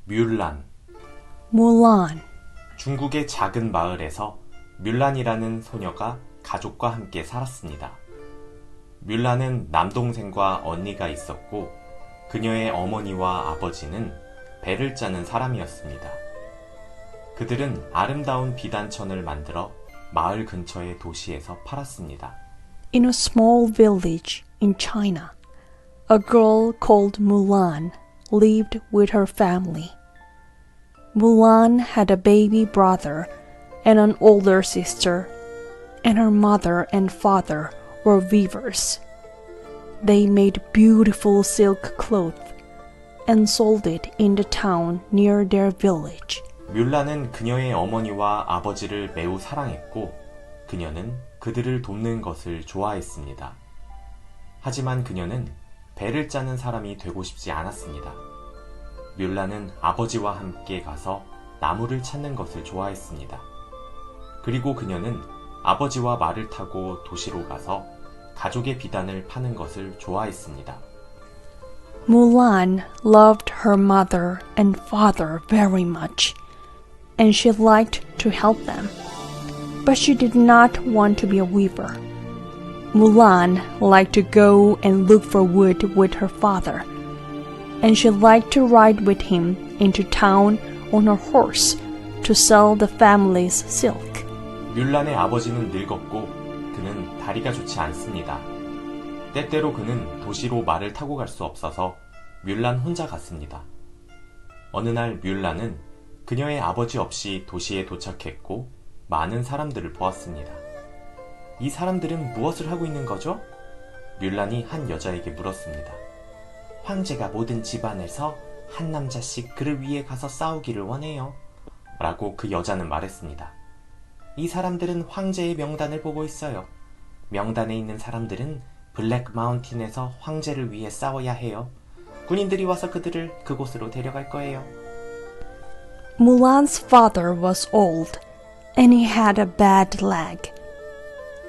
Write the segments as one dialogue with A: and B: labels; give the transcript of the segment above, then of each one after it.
A: 뮬란.
B: Mulan.
A: 중국의 작은 마을에서 뮬란이라는 소녀가 가족과 함께 살았습니다. 뮬란은 남동생과 언니가 있었고 그녀의 어머니와 아버지는 배를 짜는 사람이었습니다. 그들은 아름다운 비단천을 만들어 마을 근처의 도시에서 팔았습니다.
B: In a small village in China, a girl called Mulan lived with her family. Mulan had a baby brother and an older sister, and her mother and father were weavers. They made beautiful silk cloth and sold it in the town near their village.
A: 뮬란은 그녀의 어머니와 아버지를 매우 사랑했고 그녀는 그들을 돕는 것을 좋아했습니다. 하지만 그녀는 배를 짜는 사람이 되고 싶지 않았습니다. 뮬란은 아버지와 함께 가서 나무를 찾는 것을 좋아했습니다. 그리고 그녀는 아버지와 말을 타고 도시로 가서 가족의 비단을 파는 것을 좋아했습니다.
B: Mulan loved her mother and father very much, and she liked to help them. But she did not want to be a weaver. Mulan liked to go and look for wood with her father, and she liked to ride with him into town on her horse to sell the family's silk.
A: 뮬란의 아버지는 늙었고 그는 다리가 좋지 않습니다. 때때로 그는 도시로 말을 타고 갈 수 없어서 뮬란 혼자 갔습니다. 어느 날 뮬란은 그녀의 아버지 없이 도시에 도착했고 많은 사람들을 보았습니다. 이 사람들은 무엇을 하고 있는 거죠? 뮬란이 한 여자에게 물었습니다. 황제가 모든 집안에서 한 남자씩 그를 위해 가서 싸우기를 원해요. 라고 그 여자는 말했습니다. 이 사람들은 황제의 명단을 보고 있어요. 명단에 있는 사람들은 블랙 마운틴에서 황제를 위해 싸워야 해요. 군인들이 와서 그들을 그곳으로 데려갈 거예요.
B: Mulan's father was old, and he had a bad leg.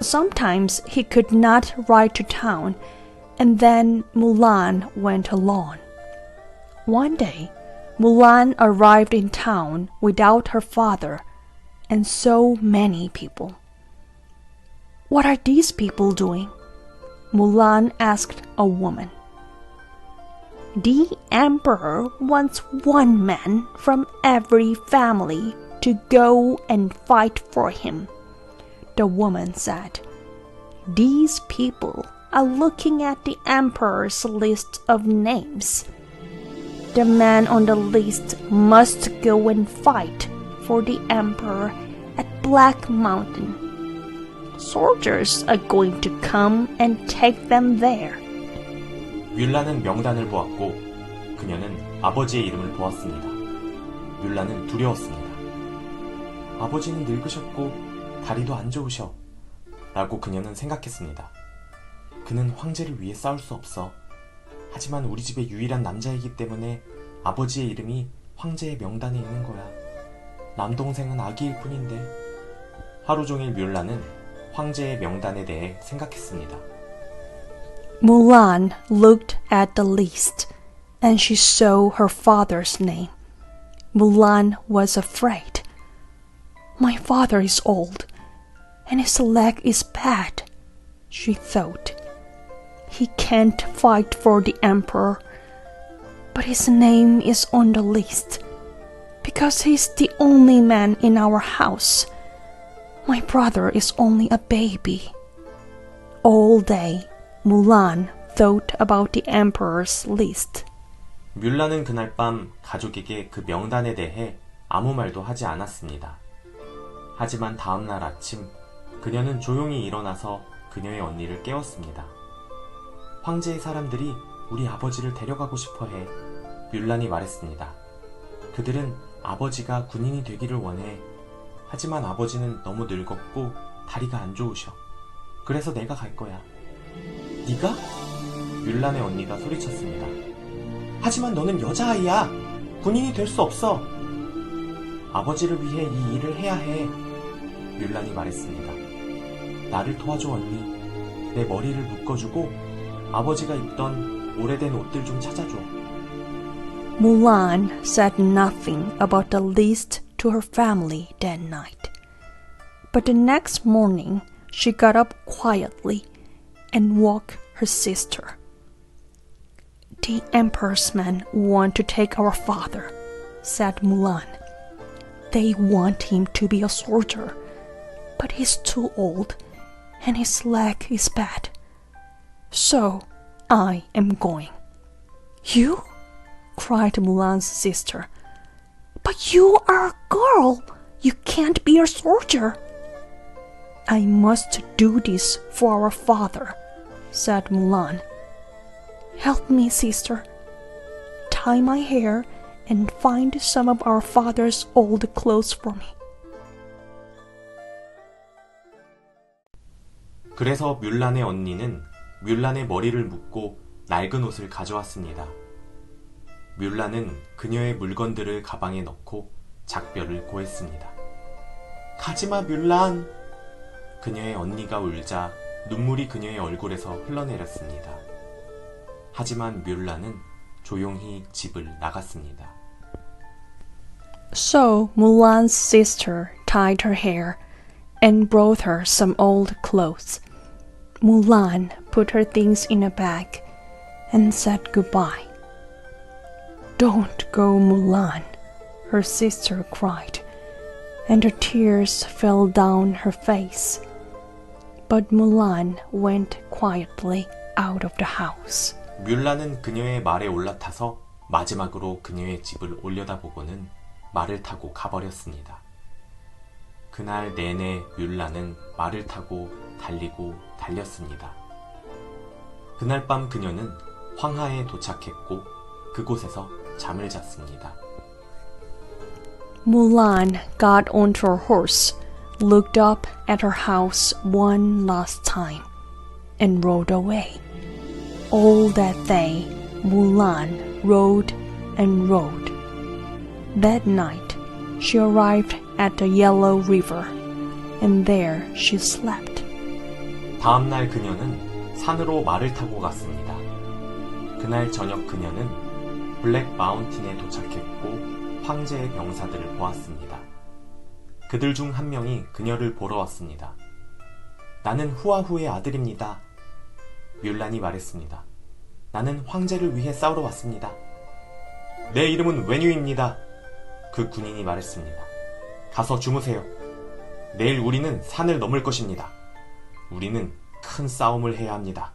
B: Sometimes he could not ride to town, and then Mulan went alone. One day, Mulan arrived in town without her father and so many people. What are these people doing? Mulan asked a woman. The emperor wants one man from every family to go and fight for him, the woman said. These people are looking at the emperor's list of names. The man on the list must go and fight for the emperor at Black Mountain. Soldiers are going to come and take them there.
A: 뮬란은 명단을 보았고 그녀는 아버지의 이름을 보았습니다. 뮬란은 두려웠습니다. 아버지는 늙으셨고 다리도 안 좋으셔 라고 그녀는 생각했습니다. 그는 황제를 위해 싸울 수 없어. 하지만 우리 집의 유일한 남자이기 때문에 아버지의 이름이 황제의 명단에 있는 거야. 남동생은 아기일 뿐인데. 하루 종일 뮬란은 황제의 명단에 대해 생각했습니다.
B: Mulan looked at the list, and she saw her father's name. Mulan was afraid. My father is old, and his leg is bad, she thought. He can't fight for the emperor, but his name is on the list, because he's the only man in our house. My brother is only a baby. All day, Mulan thought about the emperor's list.
A: 뮬란은 그날 밤 가족에게 그 명단에 대해 아무 말도 하지 않았습니다. 하지만 다음날 아침 그녀는 조용히 일어나서 그녀의 언니를 깨웠습니다. 황제의 사람들이 우리 아버지를 데려가고 싶어해. 뮬란이 말했습니다. 그들은 아버지가 군인이 되기를 원해. 하지만 아버지는 너무 늙었고 다리가 안 좋으셔. 그래서 내가 갈 거야. 네가? 뮬란의 언니가 소리쳤습니다. 하지만 너는 여자아이야. 군인이 될 수 없어. 아버지를 위해 이 일을 해야 해. 뮬란이 말했습니다. 나를 도와줘 언니. 내 머리를 묶어주고 아버지가 입던 오래된 옷들 좀 찾아줘.
B: Mulan said nothing about the list to her family that night. But the next morning, she got up quietly and woke her sister. "The emperor's men want to take our father," said Mulan. "They want him to be a soldier, but he's too old and his leg is bad. So I am going." "You?" cried Mulan's sister. "But you are a girl. You can't be a soldier." "I must do this for our father," said Mulan. "Help me, sister. Tie my hair and find some of our father's old clothes for me."
A: 그래서 뮬란의 언니는 뮬란의 머리를 묶고 낡은 옷을 가져왔습니다. 뮬란은 그녀의 물건들을 가방에 넣고 작별을 고했습니다. "가지마, 뮬란!" 그녀의 언니가 울자 눈물이 그녀의 얼굴에서 흘러내렸습니다. 하지만 뮬란은 조용히 집을 나갔습니다.
B: So Mulan's sister tied her hair and brought her some old clothes. Mulan put her things in a bag and said goodbye. "Don't go, Mulan," her sister cried, and her tears fell down her face. But Mulan went quietly out of the house.
A: 뮬란은 그녀의 말에 올라타서 마지막으로 그녀의 집을 올려다보고는 말을 타고 가버렸습니다. 그날 내내 뮬란은 말을 타고 달리고 달렸습니다. 그날 밤 그녀는 황하에 도착했고 그곳에서 잠을 잤습니다.
B: Mulan got onto her horse, looked up at her house one last time, and rode away. All that day, Mulan rode and rode. That night, she arrived at the Yellow River, and there she slept.
A: 다음 날 그녀는 산으로 말을 타고 갔습니다. 그날 저녁 그녀는 블랙 마운틴에 도착했고 황제의 병사들을 보았습니다. 그들 중 한 명이 그녀를 보러 왔습니다. "나는 후아후의 아들입니다." 뮬란이 말했습니다. "나는 황제를 위해 싸우러 왔습니다." "내 이름은 웨뉴입니다." 그 군인이 말했습니다. "가서 주무세요. 내일 우리는 산을 넘을 것입니다. 우리는 큰 싸움을 해야 합니다."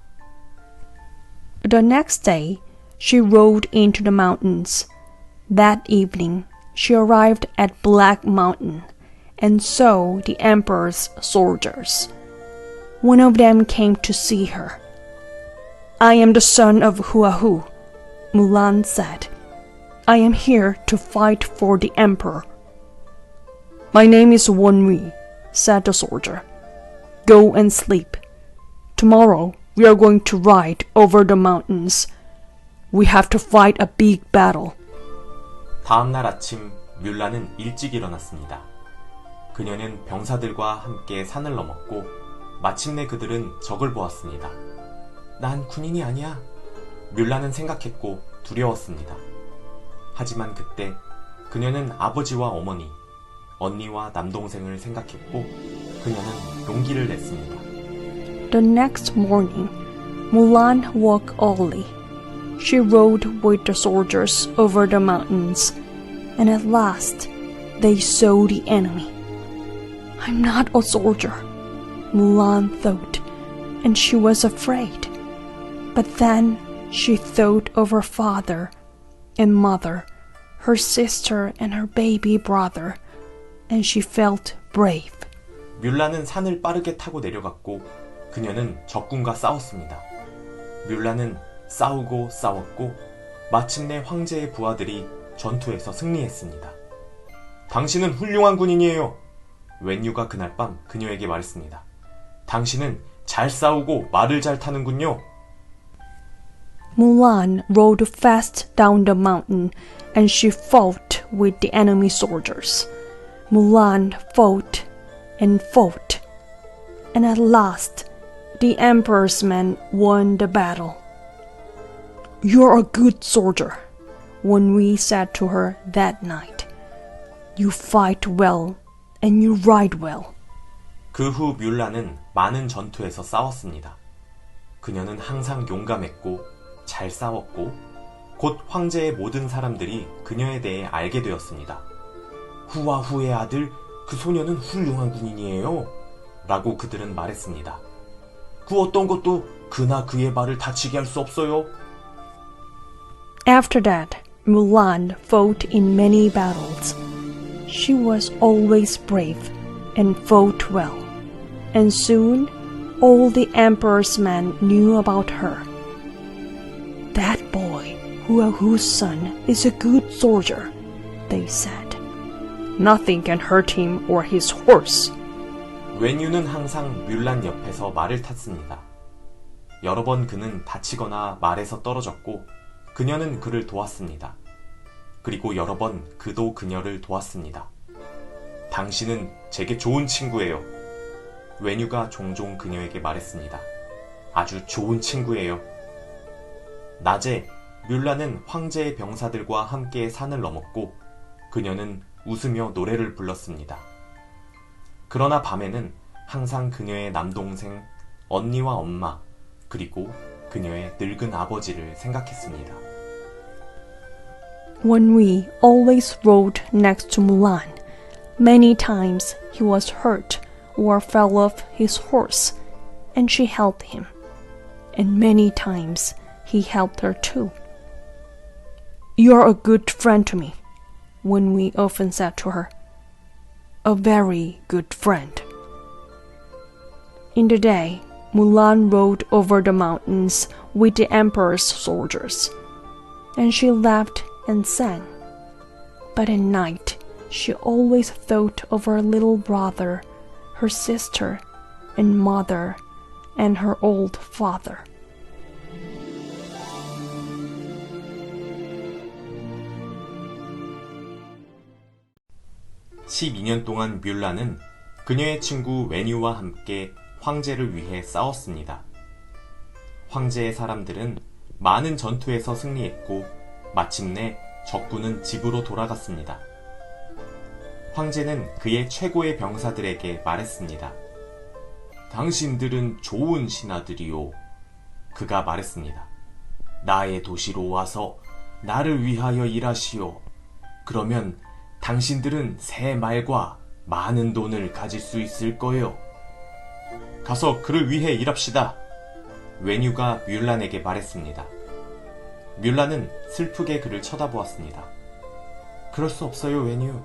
B: The next day, she rode into the mountains. That evening, she arrived at Black Mountain and saw the emperor's soldiers. One of them came to see her. "I am the son of Huahu," Mulan said. "I am here to fight for the emperor." "My name is Wenhui," said the soldier. "Go and sleep. Tomorrow we are going to ride over the mountains. We have to fight a big battle."
A: 다음 날 아침 뮬란은 일찍 일어났습니다. 그녀는 병사들과 함께 산을 넘었고 마침내 그들은 적을 보았습니다. "난 군인이 아니야." 뮬란은 생각했고 두려웠습니다. 하지만 그때 그녀는 아버지와 어머니, 언니와 남동생을 생각했고 그녀는 용기를 냈습니다.
B: The next morning, Mulan woke early. She rode with the soldiers over the mountains, and at last they saw the enemy. "I'm not a soldier," Mulan thought, and she was afraid. But then she thought of her father and mother, her sister and her baby brother, and she felt brave.
A: 뮬란은 산을 빠르게 타고 내려갔고 그녀는 적군과 싸웠습니다. 뮬란은 싸우고 싸웠고 마침내 황제의 부하들이 전투에서 승리했습니다. "당신은 훌륭한 군인이에요." 웬유가 그날 밤 그녀에게 말했습니다. "당신은 잘 싸우고 말을 잘 타는군요."
B: Mulan rode fast down the mountain and she fought with the enemy soldiers. Mulan fought and fought, and at last the emperor's men won the battle. "You're a good soldier," Wenhui said to her that night, "You fight well and you ride well."
A: 그 후 뮬란은 많은 전투에서 싸웠습니다. 그녀는 항상 용감했고 잘 싸웠고 곧 황제의 모든 사람들이 그녀에 대해 알게 되었습니다. 후와후의 아들, 그 소녀는 훌륭한 군인이에요 라고 그들은 말했습니다. 그 어떤 것도 그나 그의 말을 다치게 할 수 없어요.
B: After that, Mulan fought in many battles. She was always brave and fought well, and soon all the emperor's men knew about her. "That boy, whose son, is a good soldier," they said. "Nothing can hurt him or his horse."
A: 웬유는 항상 뮬란 옆에서 말을 탔습니다. 여러 번 그는 다치거나 말에서 떨어졌고 그녀는 그를 도왔습니다. 그리고 여러 번 그도 그녀를 도왔습니다. 당신은 제게 좋은 친구예요. 웬유가 종종 그녀에게 말했습니다. 아주 좋은 친구예요. 낮에 뮬란은 황제의 병사들과 함께 산을 넘었고 그녀는 웃으며 노래를 불렀습니다. 그러나 밤에는 항상 그녀의 남동생, 언니와 엄마, 그리고 그녀의 늙은 아버지를 생각했습니다.
B: Wenhui always rode next to Mulan. Many times he was hurt or fell off his horse, and she helped him. And many times he helped her too. "You're a good friend to me," Wenhui often said to her. "A very good friend." In the day, Mulan rode over the mountains with the emperor's soldiers, and she laughed and sang. But at night, she always thought of her little brother, her sister, and mother, and her old father.
A: 12년 동안 뮬란은 그녀의 친구 웬유와 함께 황제를 위해 싸웠습니다. 황제의 사람들은 많은 전투에서 승리했고 마침내 적군은 집으로 돌아갔습니다. 황제는 그의 최고의 병사들에게 말했습니다. 당신들은 좋은 신하들이요. 그가 말했습니다. 나의 도시로 와서 나를 위하여 일하시오. 그러면 당신들은 새 말과 많은 돈을 가질 수 있을 거예요. 가서 그를 위해 일합시다. 웬유가 뮬란에게 말했습니다. 뮬란은 슬프게 그를 쳐다보았습니다. 그럴 수 없어요, 웬유.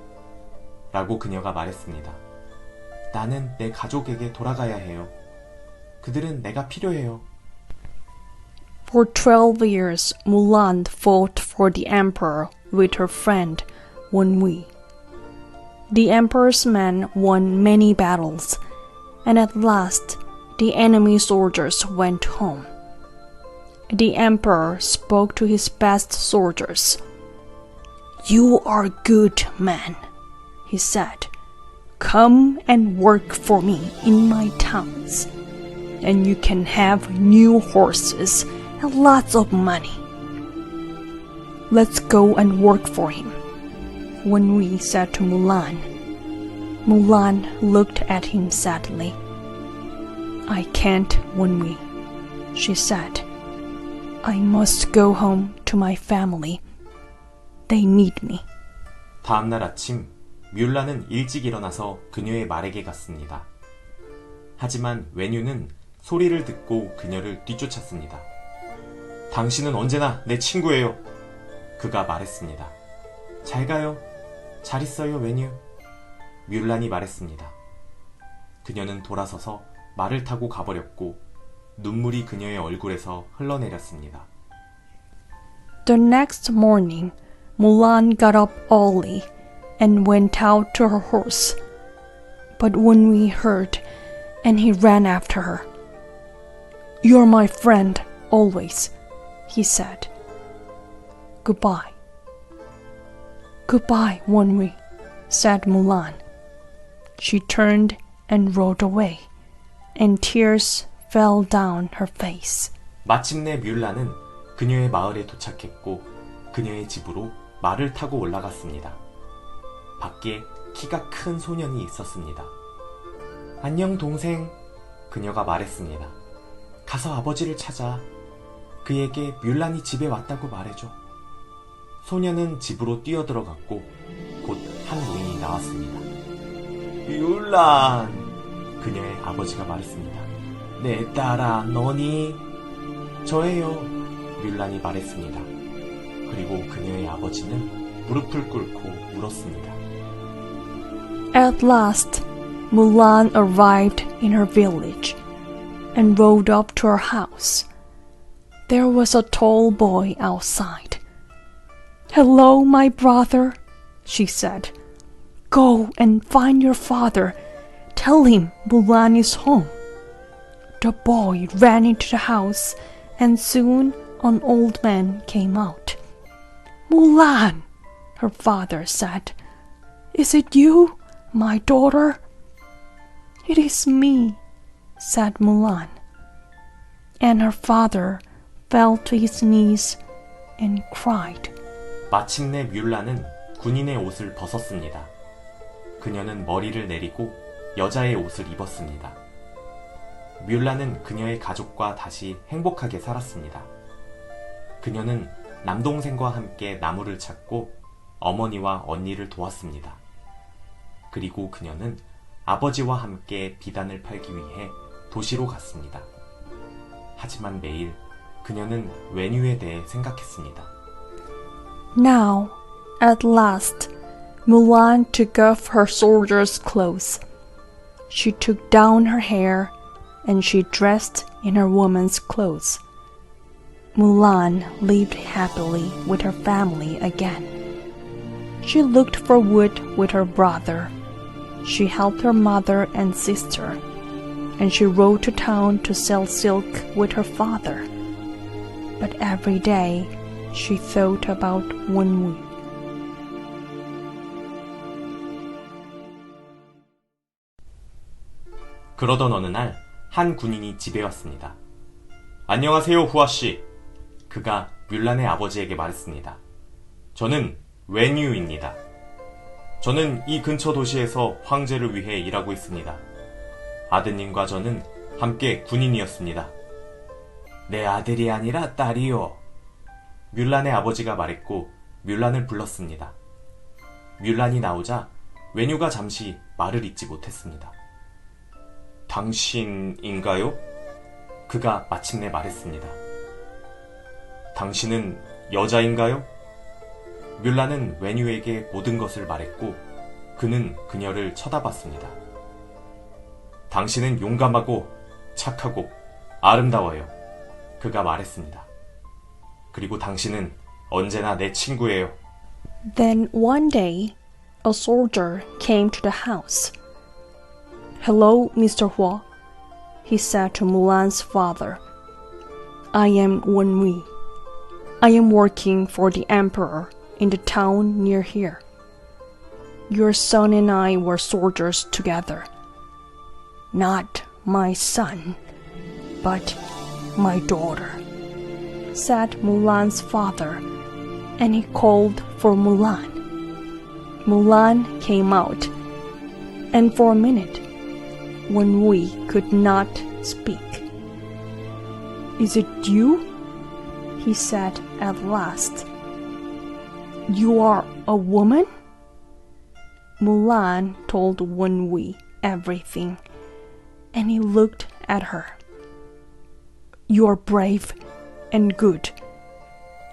A: 라고 그녀가 말했습니다. 나는 내 가족에게 돌아가야 해요. 그들은 내가 필요해요.
B: For 12 years, Mulan fought for the emperor with her friend Wenhui. The emperor's men won many battles, and at last the enemy soldiers went home. The emperor spoke to his best soldiers. "You are good men," he said. "Come and work for me in my towns, and you can have new horses and lots of money." "Let's go and work for him," Wenhui said to Mulan. Mulan looked at him sadly. "I can't, Wenhui," she said. "I must go home to my family. They need me."
A: 다음날 아침 뮬란은 일찍 일어나서 그녀의 말에게 갔습니다. 하지만 웬유는 소리를 듣고 그녀를 뒤쫓았습니다. 당신은 언제나 내 친구예요. 그가 말했습니다. 잘 가요. 잘 있어요, 웬유. 뮬란이 말했습니다. 그녀는 돌아서서 말을 타고 가버렸고 눈물이 그녀의 얼굴에서 흘러내렸습니다.
B: The next morning, Mulan got up early and went out to her horse. But Wenhui heard, and he ran after her. "You're my friend, always," he said. "Goodbye." "Goodbye, Wenhui," said Mulan. She turned and rode away, and tears fell down her face.
A: 마침내 뮬란은 그녀의 마을에 도착했고 그녀의 집으로 말을 타고 올라갔습니다. 밖에 키가 큰 소년이 있었습니다. 안녕 동생, 그녀가 말했습니다. 가서 아버지를 찾아. 그에게 뮬란이 집에 왔다고 말해줘. 소년은 집으로 뛰어들어갔고 곧 한 노인이 나왔습니다. 뮬란! 그녀의 아버지가 말했습니다. 내 딸아, 너니? 저예요, 뮬란이 말했습니다. 그리고 그녀의 아버지는 무릎을 꿇고 울었습니다.
B: At last, Mulan arrived in her village and rode up to her house. There was a tall boy outside. Hello, my brother, she said. Go and find your father. Tell him Mulan is home. The boy ran into the house, and soon an old man came out. Mulan, her father said. Is it you, my daughter? It is me, said Mulan. And her father fell to his knees and cried.
A: 마침내 뮬란은 군인의 옷을 벗었습니다. 그녀는 머리를 내리고 여자의 옷을 입었습니다. 뮬란은 그녀의 가족과 다시 행복하게 살았습니다. 그녀는 남동생과 함께 나무를 찾고 어머니와 언니를 도왔습니다. 그리고 그녀는 아버지와 함께 비단을 팔기 위해 도시로 갔습니다. 하지만 매일 그녀는 외뉴에 대해 생각했습니다.
B: Now, at last, Mulan took off her soldier's clothes. She took down her hair and she dressed in her woman's clothes. Mulan lived happily with her family again. She looked for wood with her brother. She helped her mother and sister, and she rode to town to sell silk with her father. But every day she thought about Wenwu.
A: 그러던 어느 날 한 군인이 집에 왔습니다. 안녕하세요, 후아씨. 그가 뮬란의 아버지에게 말했습니다. 저는 외뉴입니다. 저는 이 근처 도시에서 황제를 위해 일하고 있습니다. 아드님과 저는 함께 군인이었습니다. 내 아들이 아니라 딸이요. 뮬란의 아버지가 말했고 뮬란을 불렀습니다. 뮬란이 나오자 외뉴가 잠시 말을 잇지 못했습니다. 당신인가요? 그가 마침내 말했습니다. 당신은 여자인가요? 뮬란은 외뉴에게 모든 것을 말했고 그는 그녀를 쳐다봤습니다. 당신은 용감하고 착하고 아름다워요. 그가 말했습니다. 그리고 당신은 언제나 내 친구예요.
B: Then one day, a soldier came to the house. Hello, Mr. Hua, he said to Mulan's father. I am Wenwu. I am working for the emperor in the town near here. Your son and I were soldiers together. Not my son, but my daughter, said Mulan's father, and he called for Mulan. Mulan came out, and for a minute, Wenwu could not speak. Is it you? He said at last. You are a woman? Mulan told Wenwu everything, and he looked at her. You are brave and good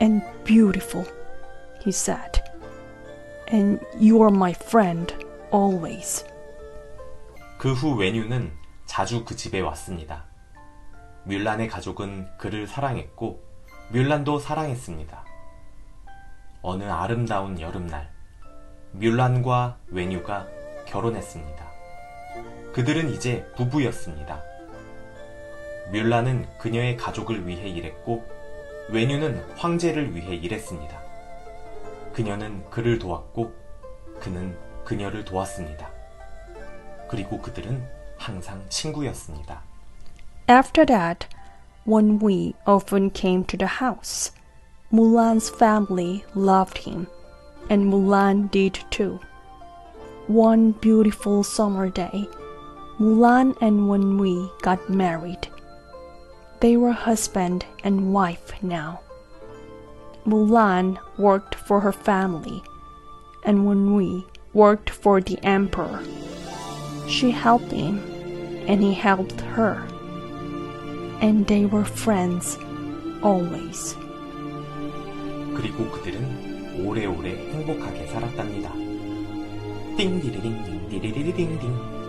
B: and beautiful, he said, and you are my friend always.
A: 그 후 외뉴는 자주 그 집에 왔습니다. 뮬란의 가족은 그를 사랑했고 뮬란도 사랑했습니다. 어느 아름다운 여름날, 뮬란과 외뉴가 결혼했습니다. 그들은 이제 부부였습니다. 뮬란은 그녀의 가족을 위해 일했고 외뉴는 황제를 위해 일했습니다. 그녀는 그를 도왔고 그는 그녀를 도왔습니다. 그리고 그들은 항상 친구였습니다.
B: After that, Wenwu often came to the house. Mulan's family loved him, and Mulan did too. One beautiful summer day, Mulan and Wenhui got married. They were husband and wife now. Mulan worked for her family, and Wenhui worked for the emperor. She helped him, and he helped her. And they were friends always.
A: 그리고 그들은 오래오래 행복하게 살았답니다. 띵디리링 띵디리리링 띵.